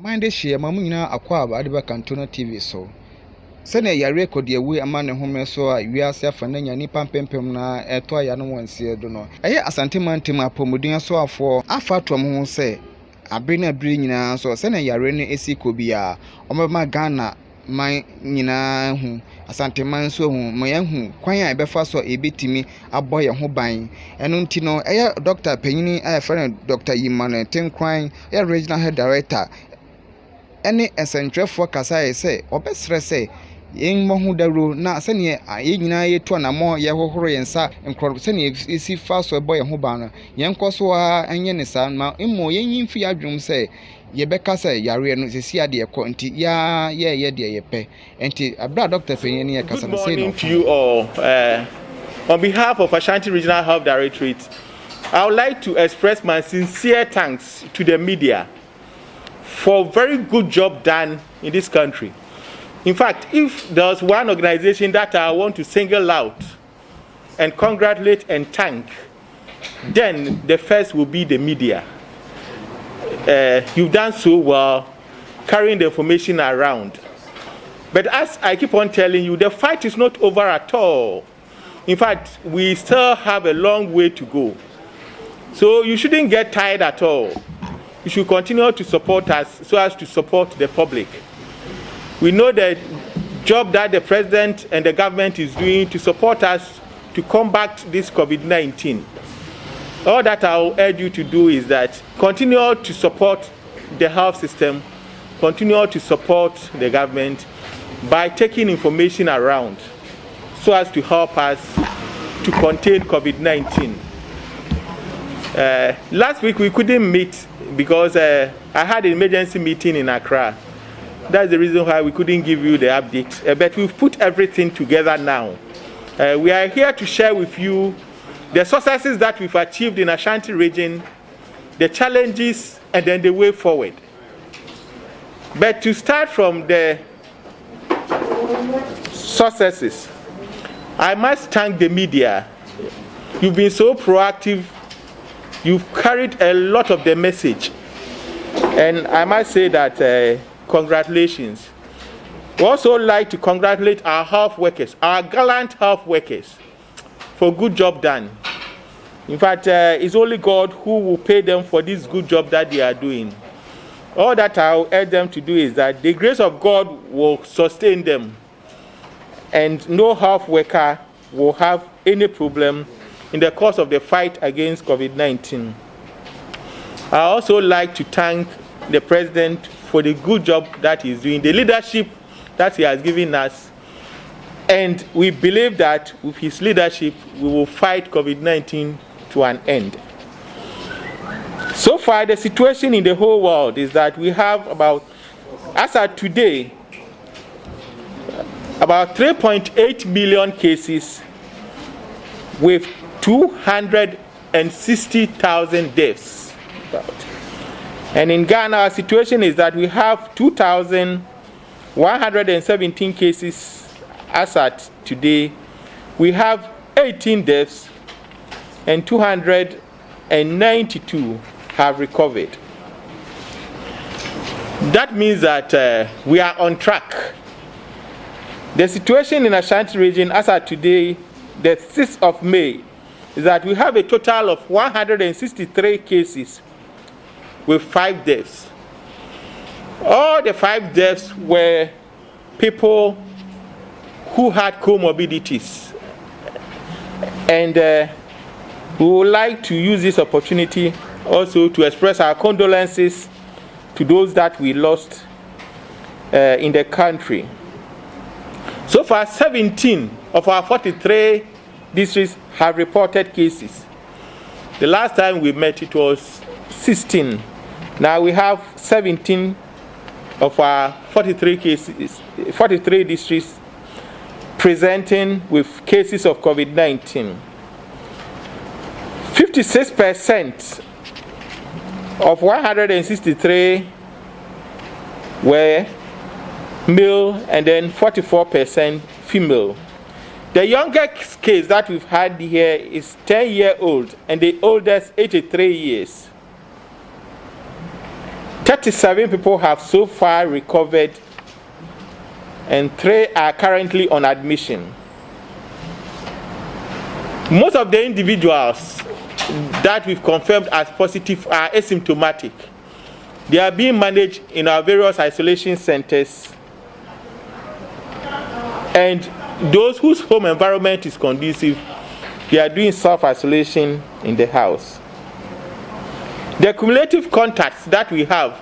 Mind share Mamuna Aquab Adiba Cantona TV so. Send a record your way a man home so we are self and then Nipan Pempemna, a toy and one see dono. A Asantiman Tima Pomodina so for a fat to a say. I bring a bring so send a yarene esi kobia, or my Ghana, my Nina who Asantiman so my young quite I befa so a bit to me a boy a hobine. And untino a Dr. Penny, a friend Dr. Yiman, 10 crying, a regional head director. Any essential for Kasai say, or best say. Yen Mohudaru, na senior, I ignite to an more Yahoo and sa and Croseni is he fast or boy and Hubana. Yan Koswa and Yenison, ma immo yen fiadrum say, Yebeka say, Yarian is a sea dear quantity, ya, dear yepe, and a blood doctor for any Good morning to you all. On behalf of Ashanti Regional Health Directorate, I would like to express my sincere thanks to the media for a very good job done in this country. In fact, if there's one organization that I want to single out and congratulate and thank, then the first will be the media. You've done so well carrying the information around. But as I keep on telling you, the fight is not over at all. In fact, we still have a long way to go. So you shouldn't get tired at all. You should continue to support us so as to support the public. We know the job that the president and the government is doing to support us to combat this COVID-19. All that I'll urge you to do is that continue to support the health system, continue to support the government by taking information around so as to help us to contain COVID-19. Last week we couldn't meet because I had an emergency meeting in Accra. That's the reason why we couldn't give you the update. But we've put everything together now. We are here to share with you the successes that we've achieved in Ashanti region, the challenges, and then the way forward. But to start from the successes, I must thank the media. You've been so proactive. You've carried a lot of the message. And I must say that congratulations. We also like to congratulate our health workers, our gallant health workers, for a good job done. In fact, it's only God who will pay them for this good job that they are doing. All that I'll urge them to do is that the grace of God will sustain them, and no health worker will have any problem in the course of the fight against COVID-19. I also like to thank the president for the good job that he's doing, the leadership that he has given us, and we believe that with his leadership we will fight COVID-19 to an end. So far, the situation in the whole world is that we have as of today, about 3.8 million cases with 260,000 deaths. And in Ghana, our situation is that we have 2,117 cases as at today. We have 18 deaths and 292 have recovered. That means that we are on track. The situation in Ashanti region as at today, the 6th of May, is that we have a total of 163 cases with 5 deaths. All the 5 deaths were people who had comorbidities. And we would like to use this opportunity also to express our condolences to those that we lost in the country. So far, 17 of our 43 districts have reported cases. The last time we met, it was 16. Now we have 17 of our 43 districts presenting with cases of COVID-19. 56% of 163 were male and then 44% female. The youngest case that we've had here is 10-year-old and the oldest 83 years. 37 people have so far recovered, and 3 are currently on admission. Most of the individuals that we've confirmed as positive are asymptomatic. They are being managed in our various isolation centers, and those whose home environment is conducive, they are doing self-isolation in the house. The cumulative contacts that we have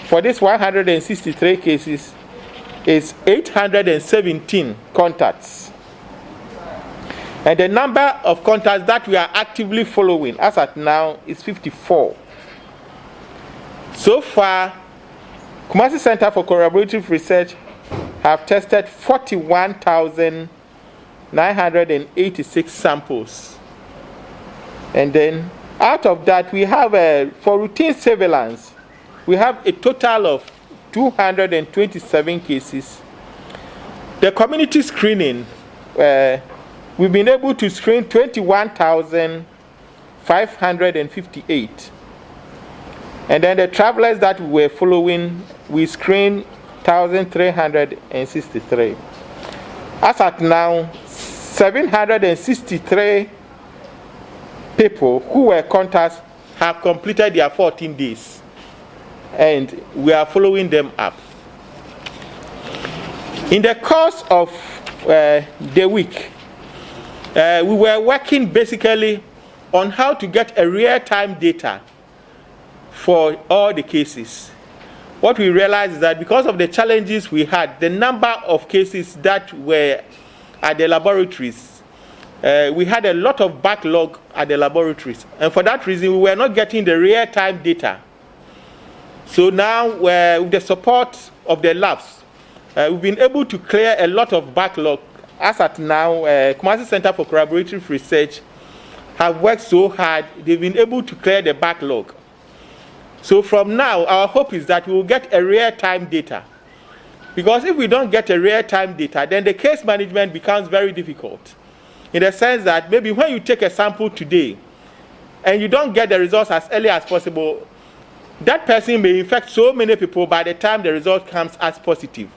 for this 163 cases is 817 contacts. And the number of contacts that we are actively following as at now is 54. So far, Kumasi Center for Collaborative Research have tested 41,986 samples. And then out of that, we have for routine surveillance, we have a total of 227 cases. The community screening, we've been able to screen 21,558. And then the travelers that we were following, we screened 1,363. As at now, 763 people who were contacts have completed their 14 days. And we are following them up. In the course of the week, we were working basically on how to get a real-time data for all the cases. What we realized is that because of the challenges we had, the number of cases that were at the laboratories, we had a lot of backlog at the laboratories. And for that reason, we were not getting the real-time data. So now, with the support of the labs, we've been able to clear a lot of backlog. As at now, Kumasi Center for Collaborative Research have worked so hard, they've been able to clear the backlog. So from now, our hope is that we will get a real-time data. Because if we don't get a real-time data, then the case management becomes very difficult. In the sense that maybe when you take a sample today, and you don't get the results as early as possible, that person may infect so many people by the time the result comes as positive.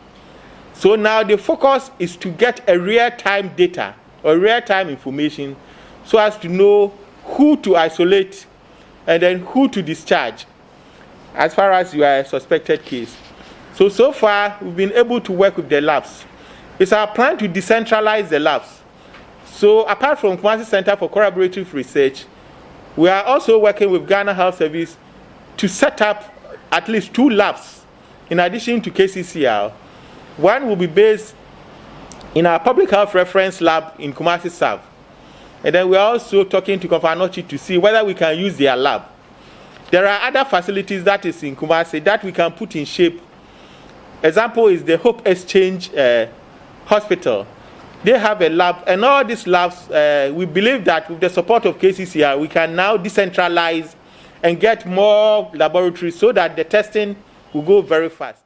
So now the focus is to get a real-time data or real-time information so as to know who to isolate and then who to discharge as far as you are a suspected case. So far, we've been able to work with the labs. It's our plan to decentralize the labs. So apart from Kumasi Center for Collaborative Research, we are also working with Ghana Health Service to set up at least 2 labs in addition to KCCR. One will be based in our public health reference lab in Kumasi South. And then we're also talking to Konfanochi to see whether we can use their lab. There are other facilities that is in Kumasi that we can put in shape. Example is the Hope Exchange Hospital. They have a lab, and all these labs, we believe that with the support of KCCR, we can now decentralize and get more laboratories so that the testing will go very fast.